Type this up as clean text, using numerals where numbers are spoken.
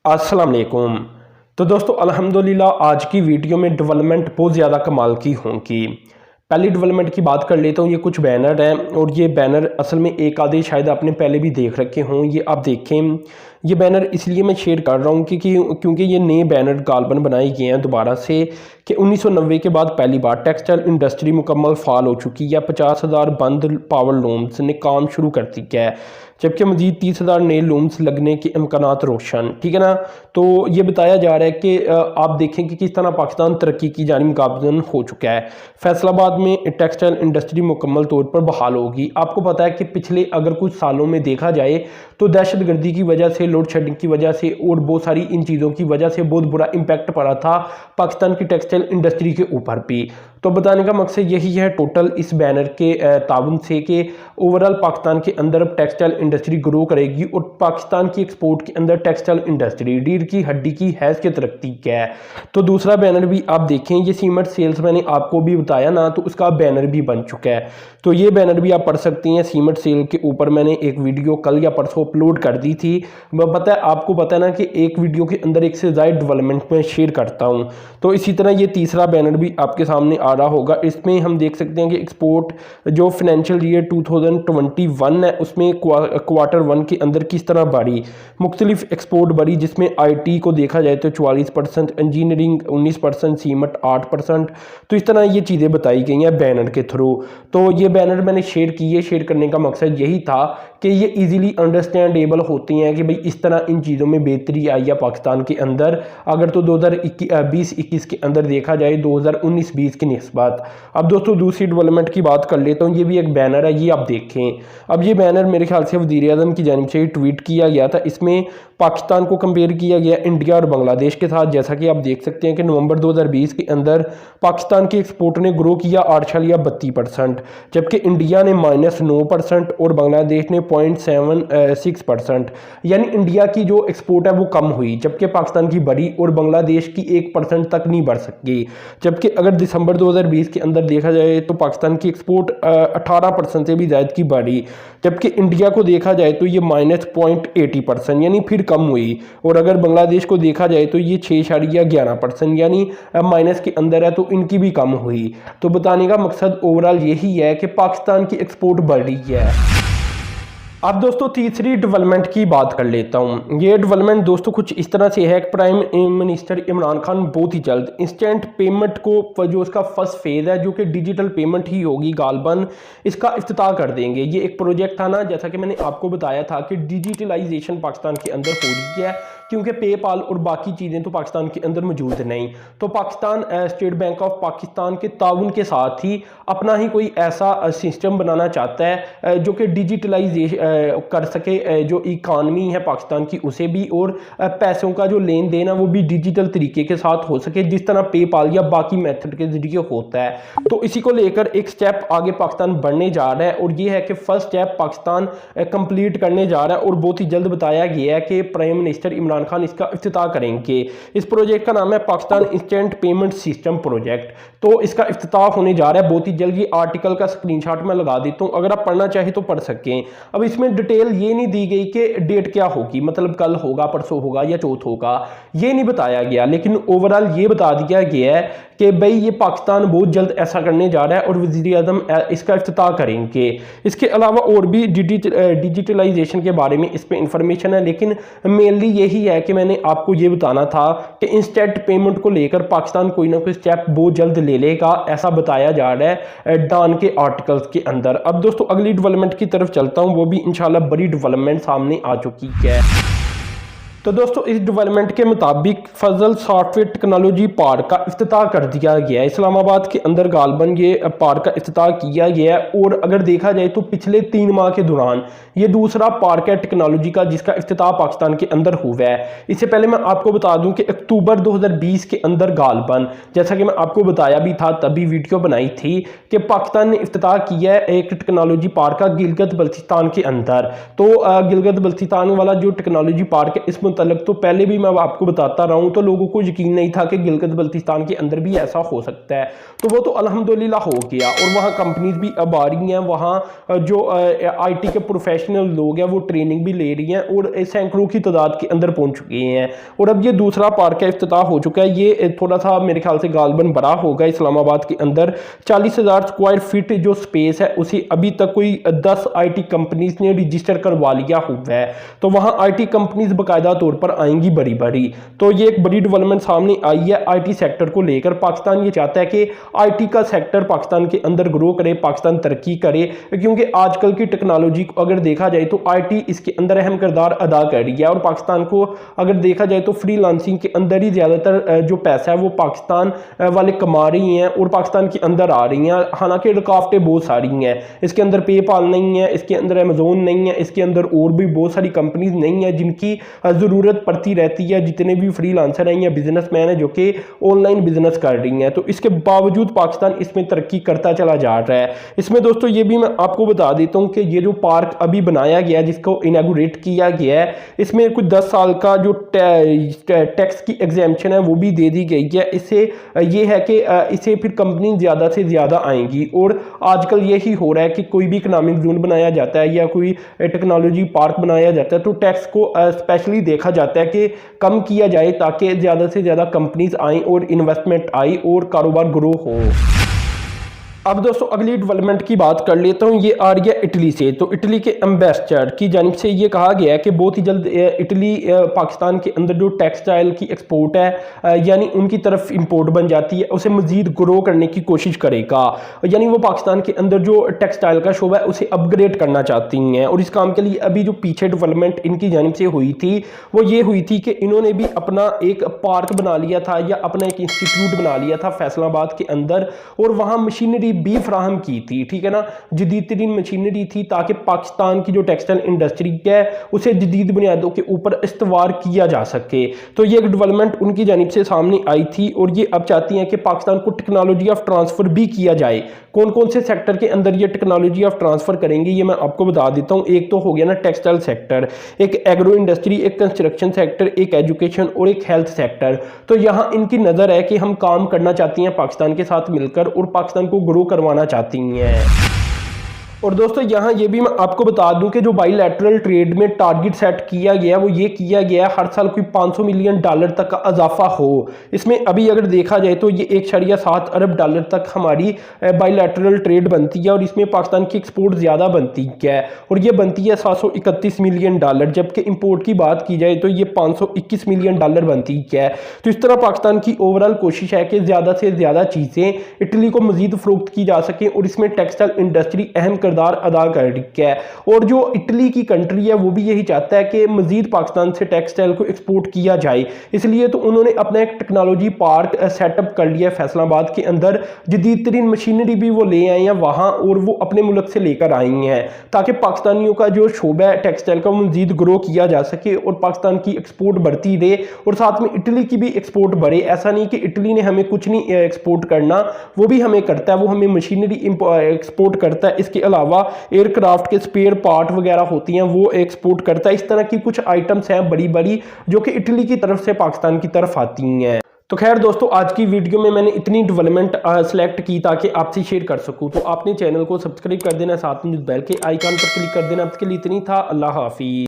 अस्सलाम वालेकुम। तो दोस्तों अल्हम्दुलिल्लाह आज की वीडियो में डेवलपमेंट बहुत ज़्यादा कमाल की होंगी। पहली डेवलपमेंट की बात कर लेता हूँ। ये कुछ बैनर हैं और ये बैनर असल में एक आधे शायद आपने पहले भी देख रखे हों। ये आप देखें, ये बैनर इसलिए मैं शेयर कर रहा हूँ क्योंकि ये नए बैनर गालबन बनाए गए हैं दोबारा से कि 1990 के बाद पहली बार टेक्सटाइल इंडस्ट्री मुकम्मल फाल हो चुकी है। 50,000 बंद पावर लूम्स ने काम शुरू कर दिया है, जबकि मजीद 30,000 नए लूम्स लगने के इम्कानात रोशन, ठीक है ना। तो ये बताया जा रहा है कि आप देखें कि किस तरह पाकिस्तान तरक्की की जानिब गामजन हो चुका है। फैसलाबाद में टेक्सटाइल इंडस्ट्री मुकम्मल तौर पर बहाल होगी। आपको पता है कि पिछले अगर कुछ सालों में देखा जाए तो दहशत गर्दी की वजह से, लोड शेडिंग की वजह से और बहुत सारी इन चीज़ों की वजह से बहुत बुरा इम्पैक्ट पड़ा था पाकिस्तान की टेक्सटाइल इंडस्ट्री के ऊपर भी। तो बताने का मकसद यही है टोटल इस बैनर के ताउन से कि ओवरऑल पाकिस्तान के अंदर अब टेक्सटाइल इंडस्ट्री ग्रो करेगी और पाकिस्तान की एक्सपोर्ट के अंदर टेक्सटाइल इंडस्ट्री रीढ़ की हड्डी की हैसियत रखती है। तो दूसरा बैनर भी आप देखें, ये सीमेंट सेल्स मैंने आपको भी बताया ना, तो उसका बैनर भी बन चुका है। तो ये बैनर भी आप पढ़ सकते हैं। सीमेंट सेल के ऊपर मैंने एक वीडियो कल या परसों अपलोड कर दी थी। पता है आपको, पता है ना कि एक वीडियो के अंदर एक से ज़्यादा डेवलपमेंट में शेयर करता हूँ। तो इसी तरह ये तीसरा बैनर भी आपके सामने आ रहा होगा। इसमें हम देख सकते हैं कि एक्सपोर्ट जो फाइनेंशियल ईयर 2021 है उसमें क्वार्टर 1 के अंदर किस तरह बढ़ी। मुख्तलिफ एक्सपोर्ट बढ़ी, जिसमें IT को देखा जाए तो 44%, इंजीनियरिंग 19%, सीमेंट 8%। तो इस तरह ये चीज़ें बताई गई हैं बैनर के थ्रू। तो ये बैनर मैंने शेयर किए। शेयर करने का मकसद यही था कि ये इजीली अंडरस्टैंडेबल होती हैं कि भाई इस तरह इन चीज़ों में बेहतरी आई है पाकिस्तान के अंदर। अगर तो 2020-21 के अंदर देखा जाए 2019-20 की निस्बत। अब दोस्तों दूसरी डेवलपमेंट की बात कर लेता हूँ। ये भी एक बैनर है, ये आप देखें। अब ये बैनर मेरे ख्याल से वज़ीर-ए-आज़म की जानिब से ट्वीट किया गया था। इसमें पाकिस्तान को कंपेयर किया गया इंडिया और बांग्लादेश के साथ। जैसा कि आप देख सकते हैं कि नवंबर 2020 के अंदर पाकिस्तान के एक्सपोर्ट ने ग्रो किया 8.32%, जबकि इंडिया ने -9% और बांग्लादेश ने 0.76%। यानी इंडिया की जो एक्सपोर्ट है वो कम हुई, जबकि पाकिस्तान की बढ़ी और बांग्लादेश की 1% तक नहीं बढ़ सकी। जबकि अगर दिसंबर 2020 के अंदर देखा जाए तो पाकिस्तान की एक्सपोर्ट 18% से भी ज़्यादा की बढ़ी, जबकि इंडिया को देखा जाए तो ये -0.80% यानी फिर कम हुई। और अगर बांग्लादेश को देखा जाए तो ये 6.11% यानी माइनस के अंदर है, तो इनकी भी कम हुई। तो बताने का मकसद ओवरऑल यही है कि पाकिस्तान की एक्सपोर्ट बढ़ रही है। अब दोस्तों तीसरी डेवलपमेंट की बात कर लेता हूँ। ये डेवलपमेंट दोस्तों कुछ इस तरह से है कि प्राइम मिनिस्टर इमरान खान बहुत ही जल्द इंस्टेंट पेमेंट को, जो उसका फर्स्ट फेज़ है जो कि डिजिटल पेमेंट ही होगी गालबन, इसका इफ्तिताह कर देंगे। ये एक प्रोजेक्ट था ना, जैसा कि मैंने आपको बताया था कि डिजिटलाइजेशन पाकिस्तान के अंदर हो रही है, क्योंकि पेपाल और बाकी चीज़ें तो पाकिस्तान के अंदर मौजूद नहीं। तो Pakistan state bank of Pakistan के ताउन के साथ ही अपना ही कोई ऐसा सिस्टम बनाना चाहता है जो कि डिजिटलाइजेशन कर सके, जो इकानमी है पाकिस्तान की उसे भी, और पैसों का जो लेन देन है वो भी डिजिटल तरीके के साथ हो सके, जिस तरह पेपाल या बाकी मेथड के जरिए होता है। तो इसी को लेकर एक स्टेप आगे पाकिस्तान बढ़ने जा रहा है, और ये है कि फर्स्ट स्टेप पाकिस्तान कंप्लीट करने जा रहा है। और बहुत ही जल्द बताया गया है कि प्राइम मिनिस्टर इमरान खान इसका इफ्तिताह करेंगे। इस प्रोजेक्ट का नाम है Pakistan instant payment system project. तो इसका इफ्तिताह होने जा रहा है बहुत ही जल्द। ये आर्टिकल का स्क्रीनशॉट मैं लगा देता हूँ, अगर आप पढ़ना चाहे तो पढ़ सकें। अब इसमें डिटेल ये नहीं दी गई कि डेट क्या होगी, मतलब कल होगा, परसों होगा या चौथ होगा, ये नहीं बताया गया। लेकिन ओवरऑल ये बता दिया गया है कि भाई ये पाकिस्तान बहुत जल्द ऐसा करने जा रहा है और वज़ीर-ए-आज़म इसका इफ्तिताह करेंगे। इसके अलावा और भी डिजिटलाइजेशन के बारे में इस पर इंफॉर्मेशन है, लेकिन मेनली यही है कि मैंने आपको ये बताना था कि इंस्टेंट पेमेंट को लेकर पाकिस्तान कोई ना कोई स्टेप बहुत जल्द ले लेगा, ऐसा बताया जा रहा है डॉन के आर्टिकल्स के अंदर। अब दोस्तों अगली डेवलपमेंट की तरफ चलता हूँ, वो भी इंशाल्लाह बड़ी डेवलपमेंट सामने आ चुकी है। तो दोस्तों इस डेवलपमेंट के मुताबिक फजल सॉफ्टवेयर टेक्नोलॉजी पार्क का इफ्तिताह कर दिया गया है। इस्लामाबाद के अंदर गालबन ये पार्क का इफ्तिताह किया गया है, और अगर देखा जाए तो पिछले 3 माह के दौरान ये दूसरा पार्क है टेक्नोलॉजी का जिसका इफ्तिताह पाकिस्तान के अंदर हुआ है। इससे पहले मैं आपको बता दूं कि अक्टूबर 2020 के अंदर गालबन, जैसा कि मैं आपको बताया भी था, तभी वीडियो बनाई थी कि पाकिस्तान ने इफ्तिताह किया है एक टेक्नोलॉजी पार्क का गिलगित बल्तिस्तान के अंदर। तो गिलगित बल्तिस्तान वाला जो टेक्नोलॉजी पार्क है, इसमें मतलब तो पहले भी मैं आपको बताता रहा हूँ, तो लोगों को यकीन नहीं था कि गिलगित बल्तिस्तान के अंदर भी ऐसा हो सकता है। तो वो तो अल्हम्दुलिल्लाह हो गया और वहाँ कंपनीज भी अब आ रही हैं, वहाँ जो आईटी के प्रोफेशनल लोग हैं वो ट्रेनिंग भी ले रही हैं और सैकड़ों की तादाद के अंदर पहुँच चुके हैं। और अब ये दूसरा पार्क का इफ्तिताह हो चुका है। ये थोड़ा सा मेरे ख्याल से गालबन बड़ा होगा इस्लामाबाद के अंदर। 40,000 स्क्वायर फीट जो स्पेस है उसे अभी तक कोई 10 आईटी कंपनीज ने रजिस्टर करवा लिया हुआ है। तो वहाँ आईटी कंपनीज बाकायदा तौर पर आएंगी बड़ी बड़ी। तो ये एक बड़ी डेवलपमेंट सामने आई है आईटी सेक्टर को लेकर। पाकिस्तान ये चाहता है कि आईटी का सेक्टर पाकिस्तान के अंदर ग्रो करे, पाकिस्तान तरक्की करे, क्योंकि आजकल की टेक्नोलॉजी को अगर देखा जाए तो आईटी इसके अंदर अहम किरदार अदा कर रही है। और पाकिस्तान को अगर देखा जाए तो फ्रीलांसिंग के अंदर ही ज़्यादातर जो पैसा है वो पाकिस्तान वाले कमा रही हैं और पाकिस्तान के अंदर आ रही हैं। हालांकि रुकावटें बहुत सारी हैं, इसके अंदर पेपाल नहीं है, इसके अंदर अमेजोन नहीं है, इसके अंदर और भी बहुत सारी कंपनीज नहीं है जिनकी ज़रूरत पड़ती रहती है। जितने भी फ्रीलांसर हैं या बिजनेसमैन हैं जो कि ऑनलाइन बिजनेस कर रही हैं, तो इसके बावजूद पाकिस्तान इसमें तरक्की करता चला जा रहा है। इसमें दोस्तों ये भी मैं आपको बता देता हूँ कि ये जो पार्क अभी बनाया गया जिसको इनागुरेट किया गया है, इसमें कुछ 10 साल का जो टैक्स की एग्जेम्पशन है वो भी दे दी गई है। इससे ये है कि इसे फिर कंपनी ज़्यादा से ज़्यादा आएंगी। और आजकल यही हो रहा है कि कोई भी इकोनॉमिक जोन बनाया जाता है या कोई टेक्नोलॉजी पार्क बनाया जाता है तो टैक्स को स्पेशली देखा जाता है कि कम किया जाए ताकि ज़्यादा से ज़्यादा कंपनीज आएँ और इन्वेस्टमेंट आए और कारोबार ग्रो हो। अब दोस्तों अगली डेवलपमेंट की बात कर लेता हूँ। ये आ रही है इटली से। तो इटली के एम्बेसडर की जानिब से ये कहा गया है कि बहुत ही जल्द इटली पाकिस्तान के अंदर जो टेक्सटाइल की एक्सपोर्ट है यानी उनकी तरफ इंपोर्ट बन जाती है, उसे मजीद ग्रो करने की कोशिश करेगा। यानी वो पाकिस्तान के अंदर जो टेक्सटाइल का शोबा है उसे अपग्रेड करना चाहती हैं। और इस काम के लिए अभी जो पीछे डेवलपमेंट इनकी जानिब से हुई थी वो ये हुई थी कि इन्होंने भी अपना एक पार्क बना लिया था या अपना एक इंस्टीट्यूट बना लिया था फैसलाबाद के अंदर, और वहाँ मशीनरी भी फ्राहम की थी, ठीक है ना, जदीद तरीन मशीनरी थी ताकि पाकिस्तान की जो टेक्सटाइल इंडस्ट्री है उसे जदीद बुनियादों के ऊपर इस्तवार किया जा सके। तो ये एक डेवलपमेंट उनकी जानिब से सामने आई थी और ये अब चाहती हैं कि पाकिस्तान को टेक्नोलॉजी ऑफ ट्रांसफर भी किया जाए। कौन कौन से सेक्टर के अंदर ये टेक्नोलॉजी ऑफ ट्रांसफर करेंगे ये मैं आपको बता देता हूँ। एक तो हो गया ना टेक्सटाइल सेक्टर, एक एग्रो इंडस्ट्री, एक कंस्ट्रक्शन सेक्टर, एक एजुकेशन और एक हेल्थ सेक्टर। तो यहाँ इनकी नज़र है कि हम काम करना चाहती हैं पाकिस्तान के साथ मिलकर और पाकिस्तान को ग्रो करवाना चाहती हैं। और दोस्तों यहाँ ये भी मैं आपको बता दूं कि जो बाइलैटरल ट्रेड में टारगेट सेट किया गया वो ये किया गया हर साल कोई $500 मिलियन तक का इजाफा हो। इसमें अभी अगर देखा जाए तो ये 1.7 अरब डॉलर तक हमारी बाइलैटरल ट्रेड बनती है और इसमें पाकिस्तान की एक्सपोर्ट ज़्यादा बनती है और ये बनती है $731 मिलियन, जबकि इंपोर्ट की बात की जाए तो ये $521 मिलियन बनती है। तो इस तरह पाकिस्तान की ओवरऑल कोशिश है कि ज़्यादा से ज़्यादा चीज़ें इटली को मजीद फ़रोख्त की जा सकें और इसमें टेक्सटाइल इंडस्ट्री अहम किरदार अदा कर रही है। और जो इटली की कंट्री है वो भी यही चाहता है कि मजीद पाकिस्तान से टेक्सटाइल को एक्सपोर्ट किया जाए, इसलिए तो उन्होंने अपना एक टेक्नोलॉजी पार्क सेटअप कर लिया फैसलाबाद के अंदर। जदीद तरीन मशीनरी भी वो ले आए हैं वहाँ और वो अपने मुल्क से लेकर आई हैं ताकि पाकिस्तानियों का जो शोबा है टेक्सटाइल का मजीद ग्रो किया जा सके और पाकिस्तान की एक्सपोर्ट बढ़ती रहे और साथ में इटली की भी एक्सपोर्ट बढ़े। ऐसा नहीं कि इटली ने हमें कुछ नहीं एक्सपोर्ट करना, वो भी हमें करता है, वो हमें मशीनरी एक्सपोर्ट करता है। इसके अलावा एयरक्राफ्ट के स्पेयर पार्ट वगैरह होती हैं वो एक्सपोर्ट करता है। इस तरह की कुछ आइटम्स हैं बड़ी बड़ी जो कि इटली की तरफ से पाकिस्तान की तरफ आती हैं। तो खैर दोस्तों आज की वीडियो में मैंने इतनी डेवलपमेंट सेलेक्ट की ताकि आपसे शेयर कर सकूं। तो आपने चैनल को सब्सक्राइब कर देना, साथ में बेल के आइकन पर क्लिक कर देना। आपके लिए इतनी था। अल्लाह हाफिज़।